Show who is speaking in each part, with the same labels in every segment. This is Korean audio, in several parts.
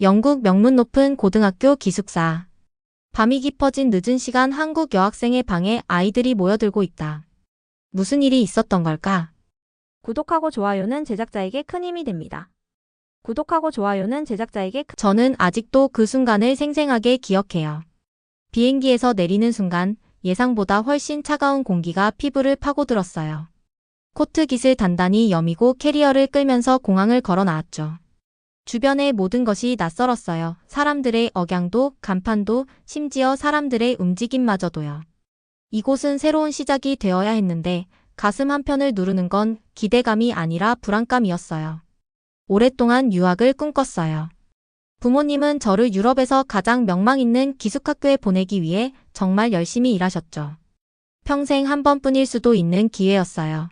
Speaker 1: 영국 명문 높은 고등학교 기숙사. 밤이 깊어진 늦은 시간 한국 여학생의 방에 아이들이 모여들고 있다. 무슨 일이 있었던 걸까?
Speaker 2: 구독하고 좋아요는 제작자에게 큰 힘이 됩니다. 구독하고 좋아요는 제작자에게
Speaker 1: 저는 아직도 그 순간을 생생하게 기억해요. 비행기에서 내리는 순간 예상보다 훨씬 차가운 공기가 피부를 파고들었어요. 코트깃을 단단히 여미고 캐리어를 끌면서 공항을 걸어 나왔죠. 주변의 모든 것이 낯설었어요. 사람들의 억양도, 간판도, 심지어 사람들의 움직임마저도요. 이곳은 새로운 시작이 되어야 했는데 가슴 한편을 누르는 건 기대감이 아니라 불안감이었어요. 오랫동안 유학을 꿈꿨어요. 부모님은 저를 유럽에서 가장 명망 있는 기숙학교에 보내기 위해 정말 열심히 일하셨죠. 평생 한 번뿐일 수도 있는 기회였어요.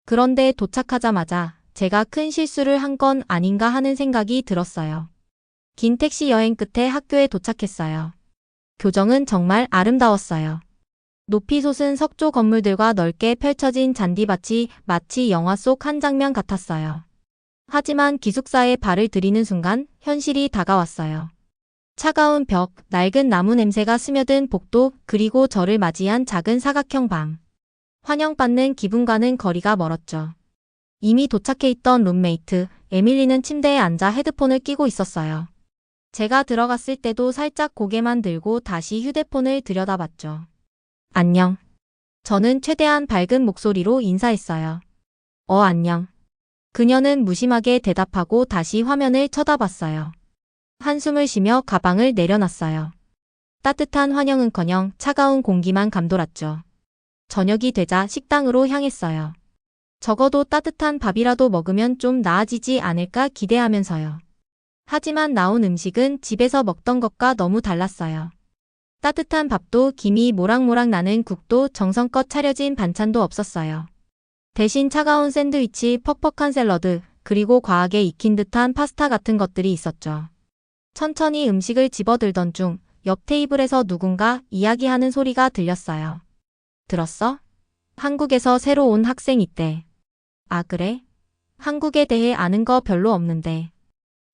Speaker 1: 그런데 도착하자마자 제가 큰 실수를 한 건 아닌가 하는 생각이 들었어요. 긴 택시 여행 끝에 학교에 도착했어요. 교정은 정말 아름다웠어요. 높이 솟은 석조 건물들과 넓게 펼쳐진 잔디밭이 마치 영화 속 한 장면 같았어요. 하지만 기숙사에 발을 들이는 순간 현실이 다가왔어요. 차가운 벽, 낡은 나무 냄새가 스며든 복도, 그리고 저를 맞이한 작은 사각형 방. 환영받는 기분과는 거리가 멀었죠. 이미 도착해 있던 룸메이트, 에밀리는 침대에 앉아 헤드폰을 끼고 있었어요. 제가 들어갔을 때도 살짝 고개만 들고 다시 휴대폰을 들여다봤죠. 안녕. 저는 최대한 밝은 목소리로 인사했어요. 안녕. 그녀는 무심하게 대답하고 다시 화면을 쳐다봤어요. 한숨을 쉬며 가방을 내려놨어요. 따뜻한 환영은커녕 차가운 공기만 감돌았죠. 저녁이 되자 식당으로 향했어요. 적어도 따뜻한 밥이라도 먹으면 좀 나아지지 않을까 기대하면서요. 하지만 나온 음식은 집에서 먹던 것과 너무 달랐어요. 따뜻한 밥도 김이 모락모락 나는 국도 정성껏 차려진 반찬도 없었어요. 대신 차가운 샌드위치, 퍽퍽한 샐러드, 그리고 과하게 익힌 듯한 파스타 같은 것들이 있었죠. 천천히 음식을 집어들던 중 옆 테이블에서 누군가 이야기하는 소리가 들렸어요. 들었어? 한국에서 새로 온 학생 있대. 아, 그래? 한국에 대해 아는 거 별로 없는데.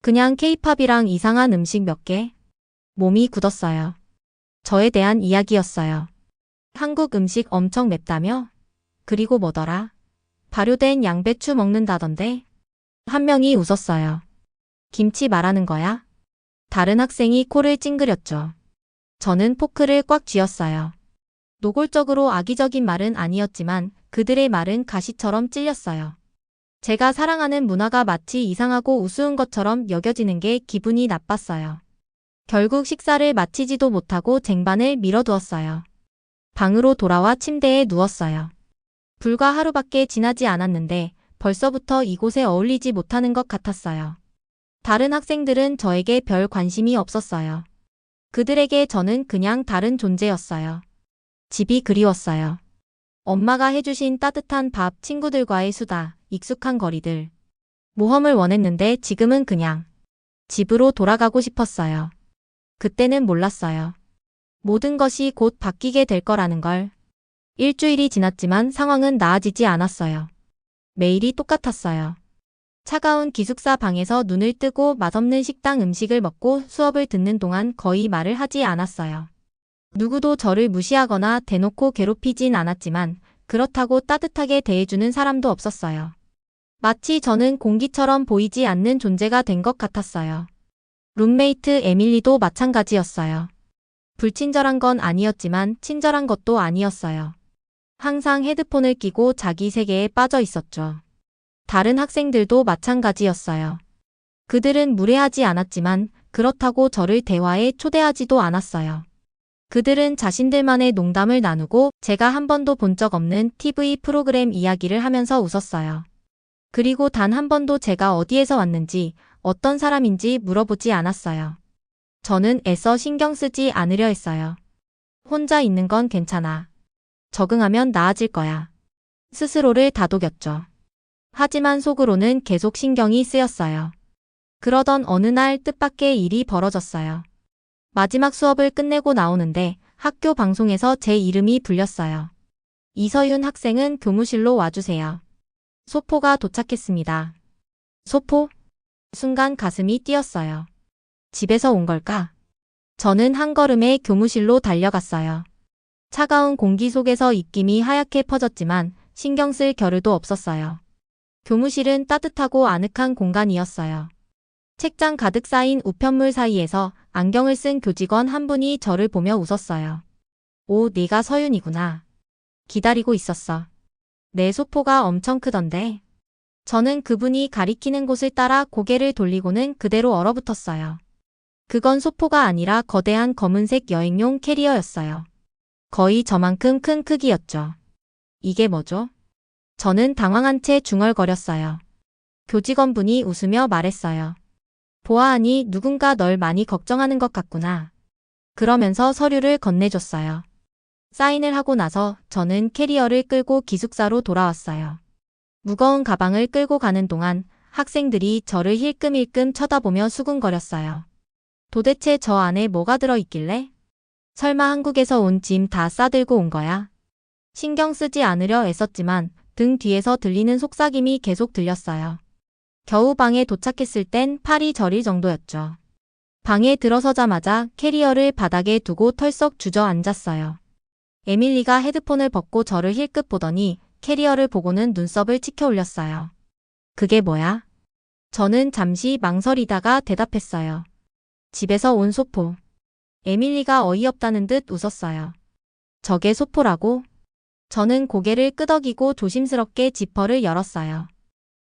Speaker 1: 그냥 케이팝이랑 이상한 음식 몇 개? 몸이 굳었어요. 저에 대한 이야기였어요. 한국 음식 엄청 맵다며? 그리고 뭐더라? 발효된 양배추 먹는다던데? 한 명이 웃었어요. 김치 말하는 거야? 다른 학생이 코를 찡그렸죠. 저는 포크를 꽉 쥐었어요. 노골적으로 악의적인 말은 아니었지만 그들의 말은 가시처럼 찔렸어요. 제가 사랑하는 문화가 마치 이상하고 우스운 것처럼 여겨지는 게 기분이 나빴어요. 결국 식사를 마치지도 못하고 쟁반을 밀어두었어요. 방으로 돌아와 침대에 누웠어요. 불과 하루밖에 지나지 않았는데 벌써부터 이곳에 어울리지 못하는 것 같았어요. 다른 학생들은 저에게 별 관심이 없었어요. 그들에게 저는 그냥 다른 존재였어요. 집이 그리웠어요. 엄마가 해주신 따뜻한 밥, 친구들과의 수다, 익숙한 거리들. 모험을 원했는데 지금은 그냥 집으로 돌아가고 싶었어요. 그때는 몰랐어요. 모든 것이 곧 바뀌게 될 거라는 걸. 일주일이 지났지만 상황은 나아지지 않았어요. 매일이 똑같았어요. 차가운 기숙사 방에서 눈을 뜨고 맛없는 식당 음식을 먹고 수업을 듣는 동안 거의 말을 하지 않았어요. 누구도 저를 무시하거나 대놓고 괴롭히진 않았지만 그렇다고 따뜻하게 대해주는 사람도 없었어요. 마치 저는 공기처럼 보이지 않는 존재가 된 것 같았어요. 룸메이트 에밀리도 마찬가지였어요. 불친절한 건 아니었지만 친절한 것도 아니었어요. 항상 헤드폰을 끼고 자기 세계에 빠져 있었죠. 다른 학생들도 마찬가지였어요. 그들은 무례하지 않았지만 그렇다고 저를 대화에 초대하지도 않았어요. 그들은 자신들만의 농담을 나누고 제가 한 번도 본 적 없는 TV 프로그램 이야기를 하면서 웃었어요. 그리고 단 한 번도 제가 어디에서 왔는지 어떤 사람인지 물어보지 않았어요. 저는 애써 신경 쓰지 않으려 했어요. 혼자 있는 건 괜찮아. 적응하면 나아질 거야. 스스로를 다독였죠. 하지만 속으로는 계속 신경이 쓰였어요. 그러던 어느 날 뜻밖의 일이 벌어졌어요. 마지막 수업을 끝내고 나오는데 학교 방송에서 제 이름이 불렸어요. 이서윤 학생은 교무실로 와주세요. 소포가 도착했습니다. 소포? 순간 가슴이 뛰었어요. 집에서 온 걸까? 저는 한 걸음에 교무실로 달려갔어요. 차가운 공기 속에서 입김이 하얗게 퍼졌지만 신경 쓸 겨를도 없었어요. 교무실은 따뜻하고 아늑한 공간이었어요. 책장 가득 쌓인 우편물 사이에서 안경을 쓴 교직원 한 분이 저를 보며 웃었어요. 오, 네가 서윤이구나. 기다리고 있었어. 내 소포가 엄청 크던데. 저는 그분이 가리키는 곳을 따라 고개를 돌리고는 그대로 얼어붙었어요. 그건 소포가 아니라 거대한 검은색 여행용 캐리어였어요. 거의 저만큼 큰 크기였죠. 이게 뭐죠? 저는 당황한 채 중얼거렸어요. 교직원분이 웃으며 말했어요. 보아하니 누군가 널 많이 걱정하는 것 같구나. 그러면서 서류를 건네줬어요. 사인을 하고 나서 저는 캐리어를 끌고 기숙사로 돌아왔어요. 무거운 가방을 끌고 가는 동안 학생들이 저를 힐끔힐끔 쳐다보며 수군거렸어요. 도대체 저 안에 뭐가 들어있길래? 설마 한국에서 온 짐 다 싸들고 온 거야? 신경 쓰지 않으려 애썼지만 등 뒤에서 들리는 속삭임이 계속 들렸어요. 겨우 방에 도착했을 땐 팔이 저릴 정도였죠. 방에 들어서자마자 캐리어를 바닥에 두고 털썩 주저앉았어요. 에밀리가 헤드폰을 벗고 저를 힐끗 보더니 캐리어를 보고는 눈썹을 치켜 올렸어요. 그게 뭐야? 저는 잠시 망설이다가 대답했어요. 집에서 온 소포. 에밀리가 어이없다는 듯 웃었어요. 저게 소포라고? 저는 고개를 끄덕이고 조심스럽게 지퍼를 열었어요.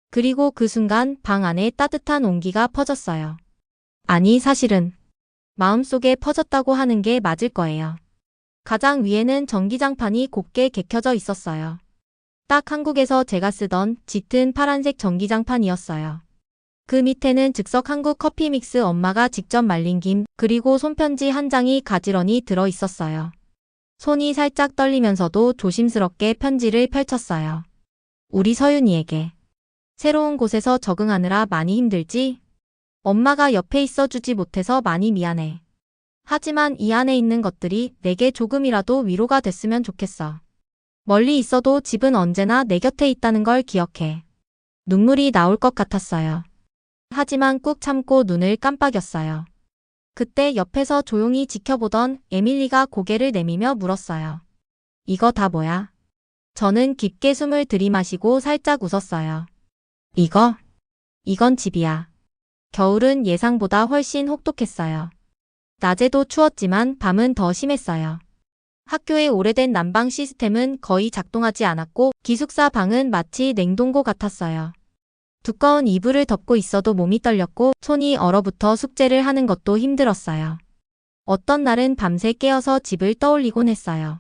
Speaker 1: 그리고 그 순간 방 안에 따뜻한 온기가 퍼졌어요. 아니, 사실은 마음속에 퍼졌다고 하는 게 맞을 거예요. 가장 위에는 전기장판이 곱게 개켜져 있었어요. 딱 한국에서 제가 쓰던 짙은 파란색 전기장판이었어요. 그 밑에는 즉석 한국 커피 믹스 엄마가 직접 말린 김, 그리고 손편지 한 장이 가지런히 들어 있었어요. 손이 살짝 떨리면서도 조심스럽게 편지를 펼쳤어요. 우리 서윤이에게. 새로운 곳에서 적응하느라 많이 힘들지? 엄마가 옆에 있어주지 못해서 많이 미안해. 하지만 이 안에 있는 것들이 내게 조금이라도 위로가 됐으면 좋겠어. 멀리 있어도 집은 언제나 내 곁에 있다는 걸 기억해. 눈물이 나올 것 같았어요. 하지만 꾹 참고 눈을 깜빡였어요. 그때 옆에서 조용히 지켜보던 에밀리가 고개를 내미며 물었어요. 이거 다 뭐야? 저는 깊게 숨을 들이마시고 살짝 웃었어요. 이건 집이야. 겨울은 예상보다 훨씬 혹독했어요. 낮에도 추웠지만 밤은 더 심했어요. 학교의 오래된 난방 시스템은 거의 작동하지 않았고 기숙사 방은 마치 냉동고 같았어요. 두꺼운 이불을 덮고 있어도 몸이 떨렸고 손이 얼어붙어 숙제를 하는 것도 힘들었어요. 어떤 날은 밤새 깨어서 집을 떠올리곤 했어요.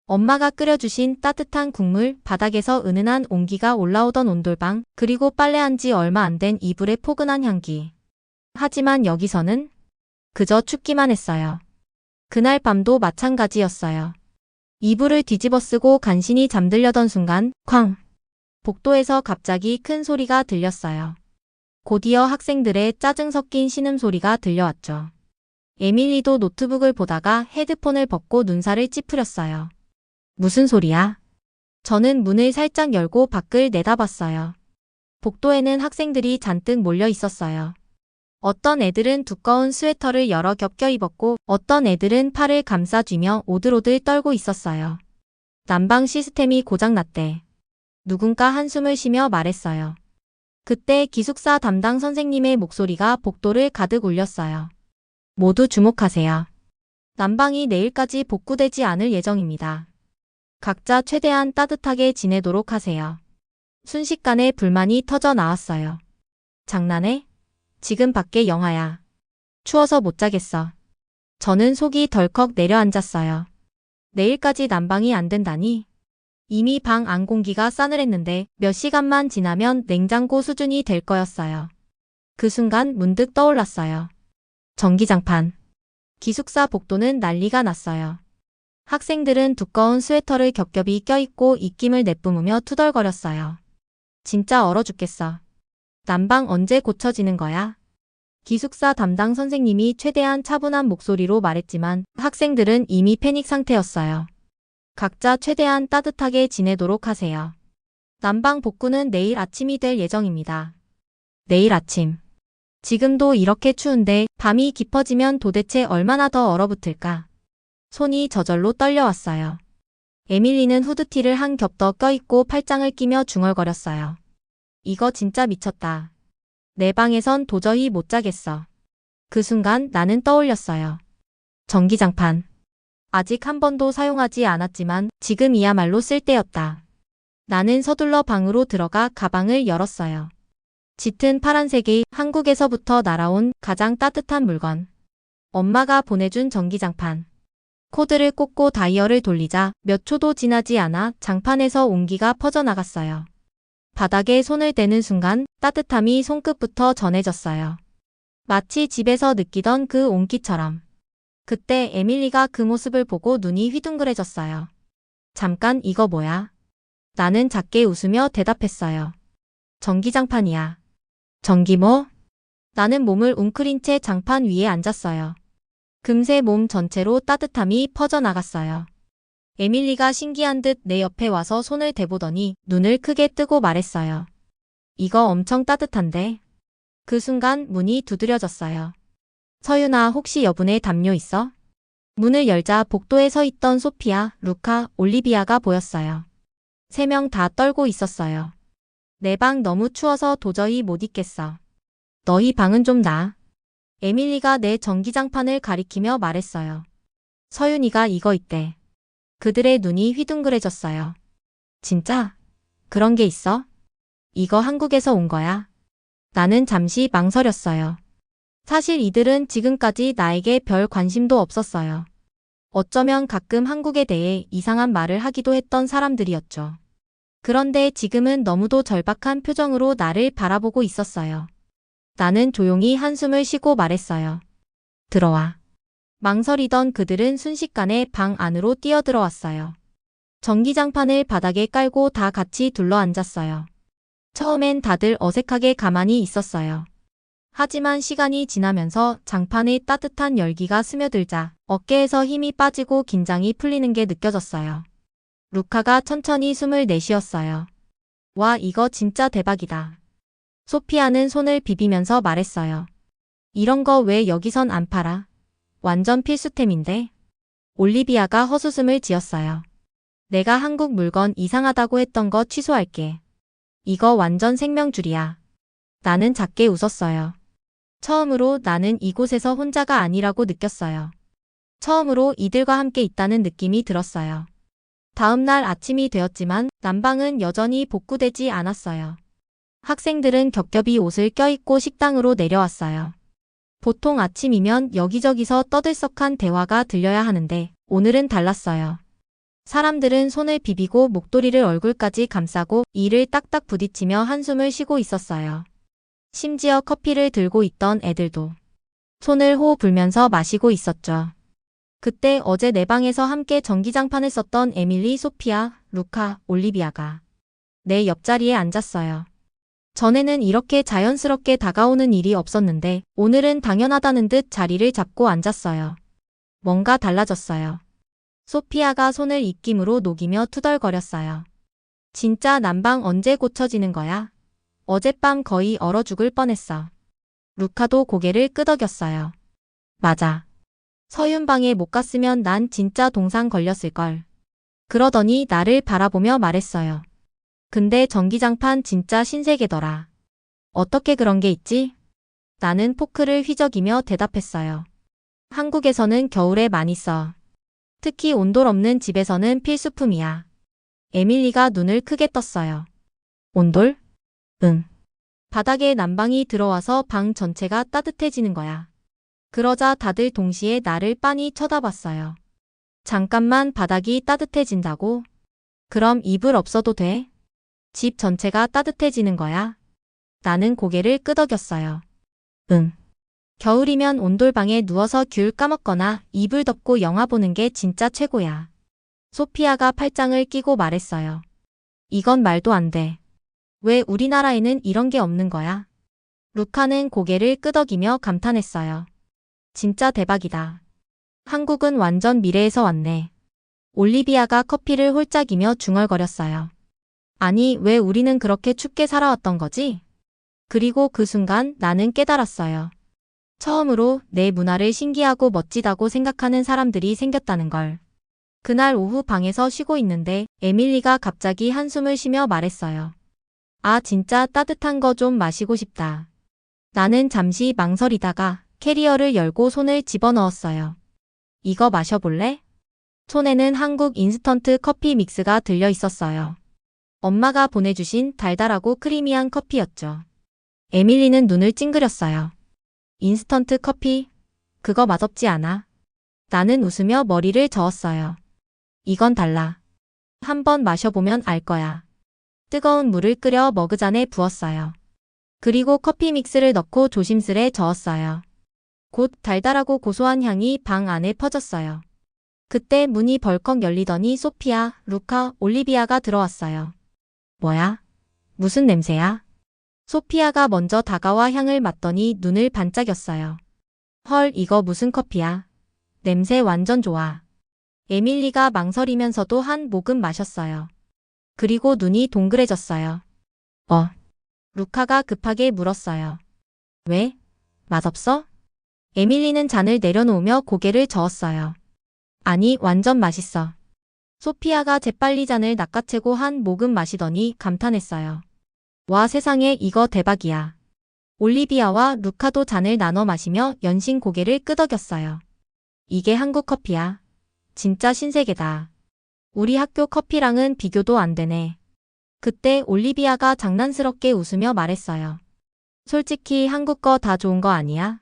Speaker 1: 엄마가 끓여주신 따뜻한 국물, 바닥에서 은은한 온기가 올라오던 온돌방, 그리고 빨래한 지 얼마 안 된 이불의 포근한 향기. 하지만 여기서는 그저 춥기만 했어요. 그날 밤도 마찬가지였어요. 이불을 뒤집어 쓰고 간신히 잠들려던 순간 쾅! 복도에서 갑자기 큰 소리가 들렸어요. 곧이어 학생들의 짜증 섞인 신음소리가 들려왔죠. 에밀리도 노트북을 보다가 헤드폰을 벗고 눈살을 찌푸렸어요. 무슨 소리야? 저는 문을 살짝 열고 밖을 내다봤어요. 복도에는 학생들이 잔뜩 몰려 있었어요. 어떤 애들은 두꺼운 스웨터를 여러 겹 껴입었고 어떤 애들은 팔을 감싸쥐며 오들오들 떨고 있었어요. 난방 시스템이 고장났대. 누군가 한숨을 쉬며 말했어요. 그때 기숙사 담당 선생님의 목소리가 복도를 가득 울렸어요. 모두 주목하세요. 난방이 내일까지 복구되지 않을 예정입니다. 각자 최대한 따뜻하게 지내도록 하세요. 순식간에 불만이 터져 나왔어요. 장난해? 지금 밖에 영하야. 추워서 못 자겠어. 저는 속이 덜컥 내려앉았어요. 내일까지 난방이 안 된다니? 이미 방 안 공기가 싸늘했는데 몇 시간만 지나면 냉장고 수준이 될 거였어요. 그 순간 문득 떠올랐어요. 전기장판. 기숙사 복도는 난리가 났어요. 학생들은 두꺼운 스웨터를 겹겹이 껴입고 입김을 내뿜으며 투덜거렸어요. 진짜 얼어 죽겠어. 난방 언제 고쳐지는 거야? 기숙사 담당 선생님이 최대한 차분한 목소리로 말했지만 학생들은 이미 패닉 상태였어요. 각자 최대한 따뜻하게 지내도록 하세요. 난방 복구는 내일 아침이 될 예정입니다. 내일 아침. 지금도 이렇게 추운데 밤이 깊어지면 도대체 얼마나 더 얼어붙을까? 손이 저절로 떨려왔어요. 에밀리는 후드티를 한 겹 더 껴입고 팔짱을 끼며 중얼거렸어요. 이거 진짜 미쳤다. 내 방에선 도저히 못 자겠어. 그 순간 나는 떠올렸어요. 전기장판. 아직 한 번도 사용하지 않았지만 지금이야말로 쓸 때였다. 나는 서둘러 방으로 들어가 가방을 열었어요. 짙은 파란색의 한국에서부터 날아온 가장 따뜻한 물건. 엄마가 보내준 전기장판. 코드를 꽂고 다이얼을 돌리자 몇 초도 지나지 않아 장판에서 온기가 퍼져나갔어요. 바닥에 손을 대는 순간 따뜻함이 손끝부터 전해졌어요. 마치 집에서 느끼던 그 온기처럼. 그때 에밀리가 그 모습을 보고 눈이 휘둥그레졌어요. 잠깐 이거 뭐야? 나는 작게 웃으며 대답했어요. 전기장판이야. 전기 뭐? 나는 몸을 웅크린 채 장판 위에 앉았어요. 금세 몸 전체로 따뜻함이 퍼져나갔어요. 에밀리가 신기한 듯 내 옆에 와서 손을 대보더니 눈을 크게 뜨고 말했어요. 이거 엄청 따뜻한데? 그 순간 문이 두드려졌어요. 서윤아, 혹시 여분의 담요 있어? 문을 열자 복도에 서 있던 소피아, 루카, 올리비아가 보였어요. 3명 다 떨고 있었어요. 내 방 너무 추워서 도저히 못 있겠어. 너희 방은 좀 나. 에밀리가 내 전기장판을 가리키며 말했어요. 서윤이가 이거 있대. 그들의 눈이 휘둥그레졌어요. 진짜? 그런 게 있어? 이거 한국에서 온 거야? 나는 잠시 망설였어요. 사실 이들은 지금까지 나에게 별 관심도 없었어요. 어쩌면 가끔 한국에 대해 이상한 말을 하기도 했던 사람들이었죠. 그런데 지금은 너무도 절박한 표정으로 나를 바라보고 있었어요. 나는 조용히 한숨을 쉬고 말했어요. 들어와. 망설이던 그들은 순식간에 방 안으로 뛰어들어왔어요. 전기장판을 바닥에 깔고 다 같이 둘러앉았어요. 처음엔 다들 어색하게 가만히 있었어요. 하지만 시간이 지나면서 장판의 따뜻한 열기가 스며들자 어깨에서 힘이 빠지고 긴장이 풀리는 게 느껴졌어요. 루카가 천천히 숨을 내쉬었어요. 와, 이거 진짜 대박이다. 소피아는 손을 비비면서 말했어요. 이런 거 왜 여기선 안 팔아? 완전 필수템인데? 올리비아가 헛웃음을 지었어요. 내가 한국 물건 이상하다고 했던 거 취소할게. 이거 완전 생명줄이야. 나는 작게 웃었어요. 처음으로 나는 이곳에서 혼자가 아니라고 느꼈어요. 처음으로 이들과 함께 있다는 느낌이 들었어요. 다음 날 아침이 되었지만 난방은 여전히 복구되지 않았어요. 학생들은 겹겹이 옷을 껴입고 식당으로 내려왔어요. 보통 아침이면 여기저기서 떠들썩한 대화가 들려야 하는데 오늘은 달랐어요. 사람들은 손을 비비고 목도리를 얼굴까지 감싸고 이를 딱딱 부딪히며 한숨을 쉬고 있었어요. 심지어 커피를 들고 있던 애들도 손을 호흡 불면서 마시고 있었죠. 그때 어제 내 방에서 함께 전기장판을 썼던 에밀리, 소피아, 루카, 올리비아가 내 옆자리에 앉았어요. 전에는 이렇게 자연스럽게 다가오는 일이 없었는데 오늘은 당연하다는 듯 자리를 잡고 앉았어요. 뭔가 달라졌어요. 소피아가 손을 입김으로 녹이며 투덜거렸어요. 진짜 난방 언제 고쳐지는 거야? 어젯밤 거의 얼어 죽을 뻔했어. 루카도 고개를 끄덕였어요. 맞아. 서윤 방에 못 갔으면 난 진짜 동상 걸렸을걸. 그러더니 나를 바라보며 말했어요. 근데 전기장판 진짜 신세계더라. 어떻게 그런 게 있지? 나는 포크를 휘저기며 대답했어요. 한국에서는 겨울에 많이 써. 특히 온돌 없는 집에서는 필수품이야. 에밀리가 눈을 크게 떴어요. 온돌? 응. 바닥에 난방이 들어와서 방 전체가 따뜻해지는 거야. 그러자 다들 동시에 나를 빤히 쳐다봤어요. 잠깐만 바닥이 따뜻해진다고? 그럼 이불 없어도 돼? 집 전체가 따뜻해지는 거야? 나는 고개를 끄덕였어요. 응. 겨울이면 온돌방에 누워서 귤 까먹거나 이불 덮고 영화 보는 게 진짜 최고야. 소피아가 팔짱을 끼고 말했어요. 이건 말도 안 돼. 왜 우리나라에는 이런 게 없는 거야? 루카는 고개를 끄덕이며 감탄했어요. 진짜 대박이다. 한국은 완전 미래에서 왔네. 올리비아가 커피를 홀짝이며 중얼거렸어요. 아니, 왜 우리는 그렇게 춥게 살아왔던 거지? 그리고 그 순간 나는 깨달았어요. 처음으로 내 문화를 신기하고 멋지다고 생각하는 사람들이 생겼다는 걸. 그날 오후 방에서 쉬고 있는데 에밀리가 갑자기 한숨을 쉬며 말했어요. 아, 진짜 따뜻한 거 좀 마시고 싶다. 나는 잠시 망설이다가 캐리어를 열고 손을 집어넣었어요. 이거 마셔볼래? 손에는 한국 인스턴트 커피 믹스가 들려 있었어요. 엄마가 보내주신 달달하고 크리미한 커피였죠. 에밀리는 눈을 찡그렸어요. 인스턴트 커피? 그거 맛없지 않아? 나는 웃으며 머리를 저었어요. 이건 달라. 한번 마셔보면 알 거야. 뜨거운 물을 끓여 머그잔에 부었어요. 그리고 커피 믹스를 넣고 조심스레 저었어요. 곧 달달하고 고소한 향이 방 안에 퍼졌어요. 그때 문이 벌컥 열리더니 소피아, 루카, 올리비아가 들어왔어요. 뭐야? 무슨 냄새야? 소피아가 먼저 다가와 향을 맡더니 눈을 반짝였어요. 헐, 이거 무슨 커피야? 냄새 완전 좋아. 에밀리가 망설이면서도 한 모금 마셨어요. 그리고 눈이 동그래졌어요. 루카가 급하게 물었어요. 왜? 맛없어? 에밀리는 잔을 내려놓으며 고개를 저었어요. 아니, 완전 맛있어. 소피아가 재빨리 잔을 낚아채고 한 모금 마시더니 감탄했어요. 와, 세상에, 이거 대박이야. 올리비아와 루카도 잔을 나눠 마시며 연신 고개를 끄덕였어요. 이게 한국 커피야. 진짜 신세계다. 우리 학교 커피랑은 비교도 안 되네. 그때 올리비아가 장난스럽게 웃으며 말했어요. 솔직히 한국 거 다 좋은 거 아니야?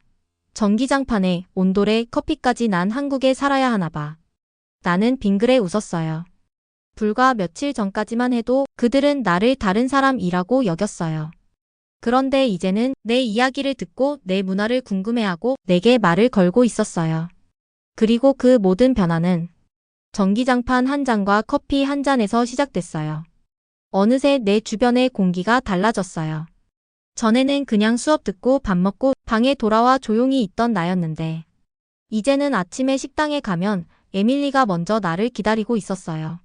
Speaker 1: 전기장판에 온돌에 커피까지 난 한국에 살아야 하나 봐. 나는 빙그레 웃었어요. 불과 며칠 전까지만 해도 그들은 나를 다른 사람이라고 여겼어요. 그런데 이제는 내 이야기를 듣고 내 문화를 궁금해하고 내게 말을 걸고 있었어요. 그리고 그 모든 변화는 전기장판 한 잔과 커피 한 잔에서 시작됐어요. 어느새 내 주변의 공기가 달라졌어요. 전에는 그냥 수업 듣고 밥 먹고 방에 돌아와 조용히 있던 나였는데 이제는 아침에 식당에 가면 에밀리가 먼저 나를 기다리고 있었어요.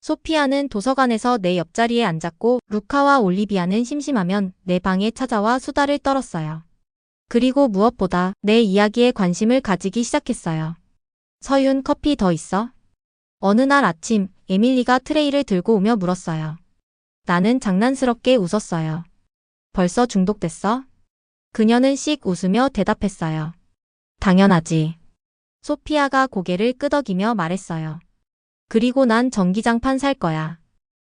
Speaker 1: 소피아는 도서관에서 내 옆자리에 앉았고 루카와 올리비아는 심심하면 내 방에 찾아와 수다를 떨었어요. 그리고 무엇보다 내 이야기에 관심을 가지기 시작했어요. 서윤, 커피 더 있어? 어느 날 아침 에밀리가 트레이를 들고 오며 물었어요. 나는 장난스럽게 웃었어요. 벌써 중독됐어? 그녀는 씩 웃으며 대답했어요. 당연하지. 소피아가 고개를 끄덕이며 말했어요. 그리고 난 전기장판 살 거야.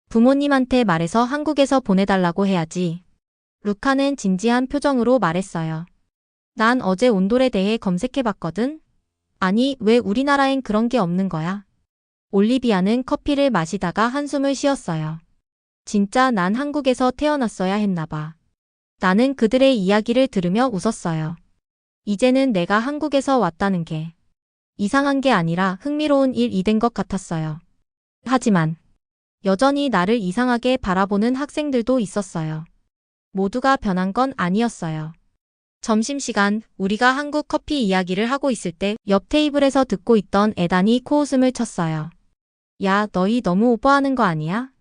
Speaker 1: 부모님한테 말해서 한국에서 보내달라고 해야지. 루카는 진지한 표정으로 말했어요. 난 어제 온돌에 대해 검색해봤거든? 아니, 왜 우리나라엔 그런 게 없는 거야? 올리비아는 커피를 마시다가 한숨을 쉬었어요. 진짜 난 한국에서 태어났어야 했나 봐. 나는 그들의 이야기를 들으며 웃었어요. 이제는 내가 한국에서 왔다는 게 이상한 게 아니라 흥미로운 일이 된 것 같았어요. 하지만 여전히 나를 이상하게 바라보는 학생들도 있었어요. 모두가 변한 건 아니었어요. 점심시간 우리가 한국 커피 이야기를 하고 있을 때 옆 테이블에서 듣고 있던 에단이 코웃음을 쳤어요. 야, 너희 너무 오버하는 거 아니야?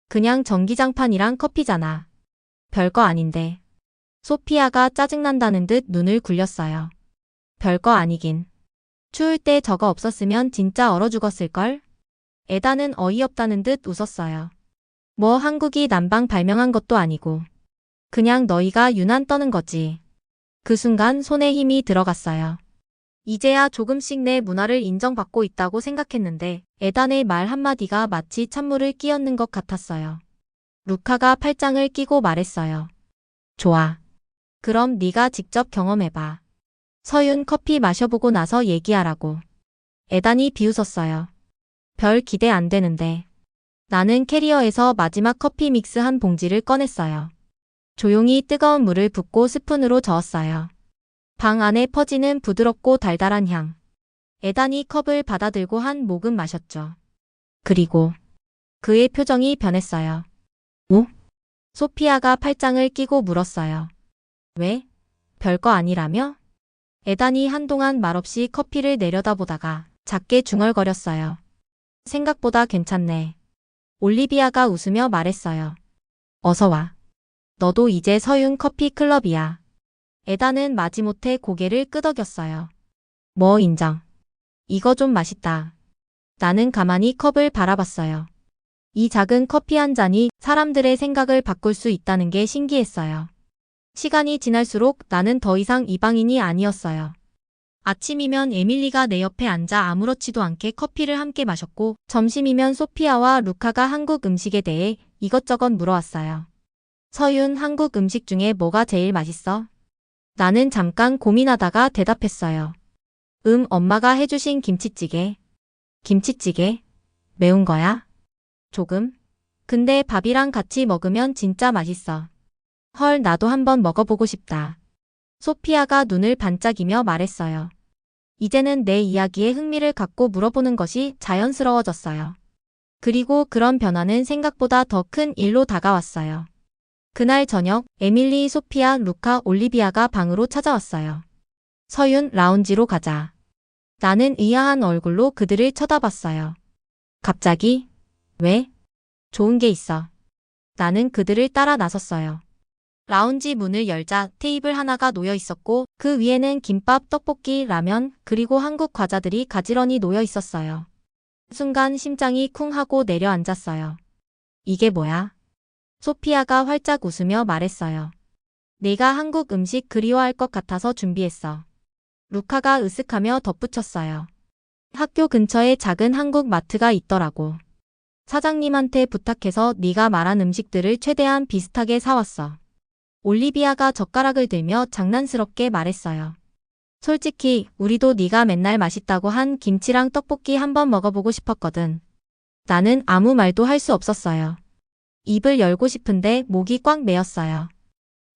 Speaker 1: 그냥 전기장판이랑 커피잖아. 별거 아닌데. 소피아가 짜증난다는 듯 눈을 굴렸어요. 별거 아니긴. 추울 때 저거 없었으면 진짜 얼어 죽었을걸? 에다는 어이없다는 듯 웃었어요. 뭐 한국이 난방 발명한 것도 아니고. 그냥 너희가 유난 떠는 거지. 그 순간 손에 힘이 들어갔어요. 이제야 조금씩 내 문화를 인정받고 있다고 생각했는데 에단의 말 한마디가 마치 찬물을 끼얹는 것 같았어요. 루카가 팔짱을 끼고 말했어요. 좋아. 그럼 네가 직접 경험해봐. 서윤, 커피 마셔보고 나서 얘기하라고. 에단이 비웃었어요. 별 기대 안 되는데. 나는 캐리어에서 마지막 커피 믹스 한 봉지를 꺼냈어요. 조용히 뜨거운 물을 붓고 스푼으로 저었어요. 방 안에 퍼지는 부드럽고 달달한 향. 에단이 컵을 받아들고 한 모금 마셨죠. 그리고 그의 표정이 변했어요. 오? 소피아가 팔짱을 끼고 물었어요. 왜? 별거 아니라며? 에단이 한동안 말없이 커피를 내려다보다가 작게 중얼거렸어요. 생각보다 괜찮네. 올리비아가 웃으며 말했어요. 어서 와. 너도 이제 서윤 커피 클럽이야. 에다는 마지못해 고개를 끄덕였어요. 뭐 인정. 이거 좀 맛있다. 나는 가만히 컵을 바라봤어요. 이 작은 커피 한 잔이 사람들의 생각을 바꿀 수 있다는 게 신기했어요. 시간이 지날수록 나는 더 이상 이방인이 아니었어요. 아침이면 에밀리가 내 옆에 앉아 아무렇지도 않게 커피를 함께 마셨고, 점심이면 소피아와 루카가 한국 음식에 대해 이것저것 물어왔어요. 서윤, 한국 음식 중에 뭐가 제일 맛있어? 나는 잠깐 고민하다가 대답했어요. 엄마가 해주신 김치찌개. 김치찌개? 매운 거야? 조금? 근데 밥이랑 같이 먹으면 진짜 맛있어. 헐, 나도 한번 먹어보고 싶다. 소피아가 눈을 반짝이며 말했어요. 이제는 내 이야기에 흥미를 갖고 물어보는 것이 자연스러워졌어요. 그리고 그런 변화는 생각보다 더 큰 일로 다가왔어요. 그날 저녁, 에밀리, 소피아, 루카, 올리비아가 방으로 찾아왔어요. 서윤, 라운지로 가자. 나는 의아한 얼굴로 그들을 쳐다봤어요. 갑자기? 왜? 좋은 게 있어. 나는 그들을 따라 나섰어요. 라운지 문을 열자 테이블 하나가 놓여 있었고 그 위에는 김밥, 떡볶이, 라면, 그리고 한국 과자들이 가지런히 놓여 있었어요. 순간 심장이 쿵 하고 내려앉았어요. 이게 뭐야? 소피아가 활짝 웃으며 말했어요. 내가 한국 음식 그리워할 것 같아서 준비했어. 루카가 으쓱하며 덧붙였어요. 학교 근처에 작은 한국 마트가 있더라고. 사장님한테 부탁해서 네가 말한 음식들을 최대한 비슷하게 사왔어. 올리비아가 젓가락을 들며 장난스럽게 말했어요. 솔직히 우리도 네가 맨날 맛있다고 한 김치랑 떡볶이 한번 먹어보고 싶었거든. 나는 아무 말도 할 수 없었어요. 입을 열고 싶은데 목이 꽉 메었어요.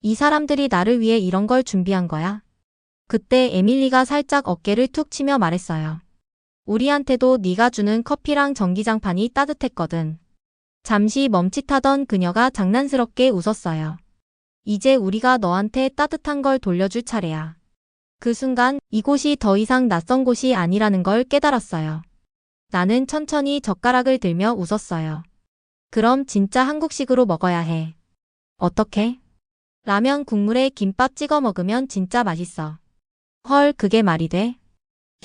Speaker 1: 이 사람들이 나를 위해 이런 걸 준비한 거야? 그때 에밀리가 살짝 어깨를 툭 치며 말했어요. 우리한테도 네가 주는 커피랑 전기장판이 따뜻했거든. 잠시 멈칫하던 그녀가 장난스럽게 웃었어요. 이제 우리가 너한테 따뜻한 걸 돌려줄 차례야. 그 순간 이곳이 더 이상 낯선 곳이 아니라는 걸 깨달았어요. 나는 천천히 젓가락을 들며 웃었어요. 그럼 진짜 한국식으로 먹어야 해. 어떻게? 라면 국물에 김밥 찍어 먹으면 진짜 맛있어. 헐, 그게 말이 돼?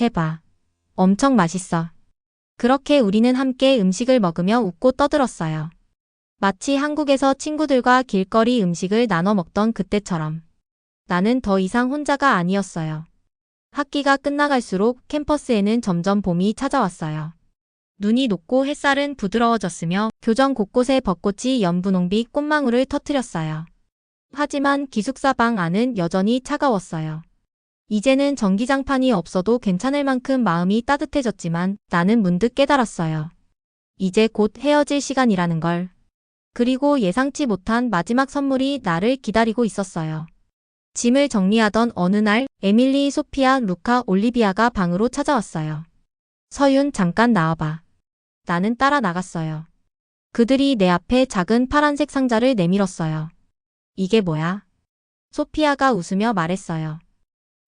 Speaker 1: 해봐. 엄청 맛있어. 그렇게 우리는 함께 음식을 먹으며 웃고 떠들었어요. 마치 한국에서 친구들과 길거리 음식을 나눠 먹던 그때처럼. 나는 더 이상 혼자가 아니었어요. 학기가 끝나갈수록 캠퍼스에는 점점 봄이 찾아왔어요. 눈이 녹고 햇살은 부드러워졌으며 교정 곳곳에 벚꽃이 연분홍빛 꽃망울을 터뜨렸어요. 하지만 기숙사 방 안은 여전히 차가웠어요. 이제는 전기장판이 없어도 괜찮을 만큼 마음이 따뜻해졌지만 나는 문득 깨달았어요. 이제 곧 헤어질 시간이라는 걸. 그리고 예상치 못한 마지막 선물이 나를 기다리고 있었어요. 짐을 정리하던 어느 날 에밀리, 소피아, 루카, 올리비아가 방으로 찾아왔어요. 서윤, 잠깐 나와봐. 나는 따라 나갔어요. 그들이 내 앞에 작은 파란색 상자를 내밀었어요. 이게 뭐야? 소피아가 웃으며 말했어요.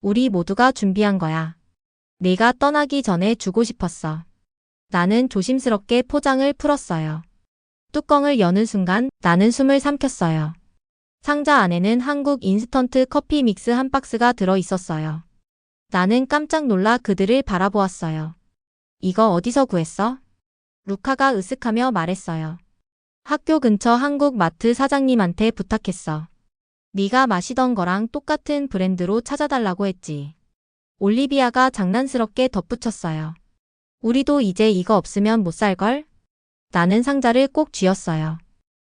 Speaker 1: 우리 모두가 준비한 거야. 내가 떠나기 전에 주고 싶었어. 나는 조심스럽게 포장을 풀었어요. 뚜껑을 여는 순간 나는 숨을 삼켰어요. 상자 안에는 한국 인스턴트 커피 믹스 한 박스가 들어 있었어요. 나는 깜짝 놀라 그들을 바라보았어요. 이거 어디서 구했어? 루카가 으쓱하며 말했어요. 학교 근처 한국 마트 사장님한테 부탁했어. 네가 마시던 거랑 똑같은 브랜드로 찾아달라고 했지. 올리비아가 장난스럽게 덧붙였어요. 우리도 이제 이거 없으면 못 살걸? 나는 상자를 꼭 쥐었어요.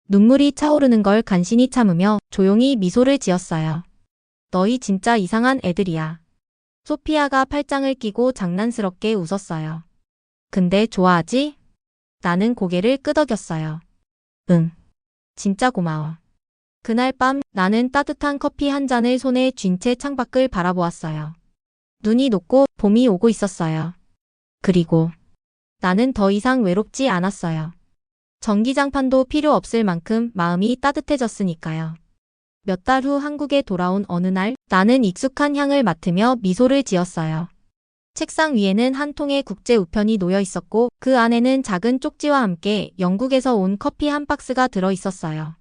Speaker 1: 눈물이 차오르는 걸 간신히 참으며 조용히 미소를 지었어요. 너희 진짜 이상한 애들이야. 소피아가 팔짱을 끼고 장난스럽게 웃었어요. 근데 좋아하지? 나는 고개를 끄덕였어요. 응. 진짜 고마워. 그날 밤 나는 따뜻한 커피 한 잔을 손에 쥔 채 창밖을 바라보았어요. 눈이 녹고 봄이 오고 있었어요. 그리고 나는 더 이상 외롭지 않았어요. 전기장판도 필요 없을 만큼 마음이 따뜻해졌으니까요. 몇 달 후 한국에 돌아온 어느 날 나는 익숙한 향을 맡으며 미소를 지었어요. 책상 위에는 한 통의 국제 우편이 놓여 있었고 그 안에는 작은 쪽지와 함께 영국에서 온 커피 한 박스가 들어 있었어요.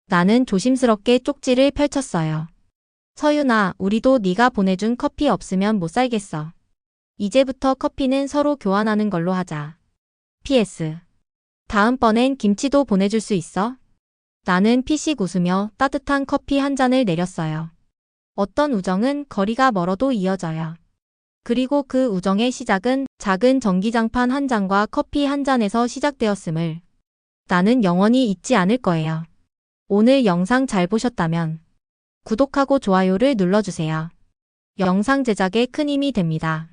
Speaker 1: 나는 조심스럽게 쪽지를 펼쳤어요. 서윤아, 우리도 네가 보내준 커피 없으면 못 살겠어. 이제부터 커피는 서로 교환하는 걸로 하자. PS. 다음번엔 김치도 보내줄 수 있어? 나는 피식 웃으며 따뜻한 커피 한 잔을 내렸어요. 어떤 우정은 거리가 멀어도 이어져요. 그리고 그 우정의 시작은 작은 전기장판 한 장과 커피 한 잔에서 시작되었음을 나는 영원히 잊지 않을 거예요. 오늘 영상 잘 보셨다면 구독하고 좋아요를 눌러주세요. 영상 제작에 큰 힘이 됩니다.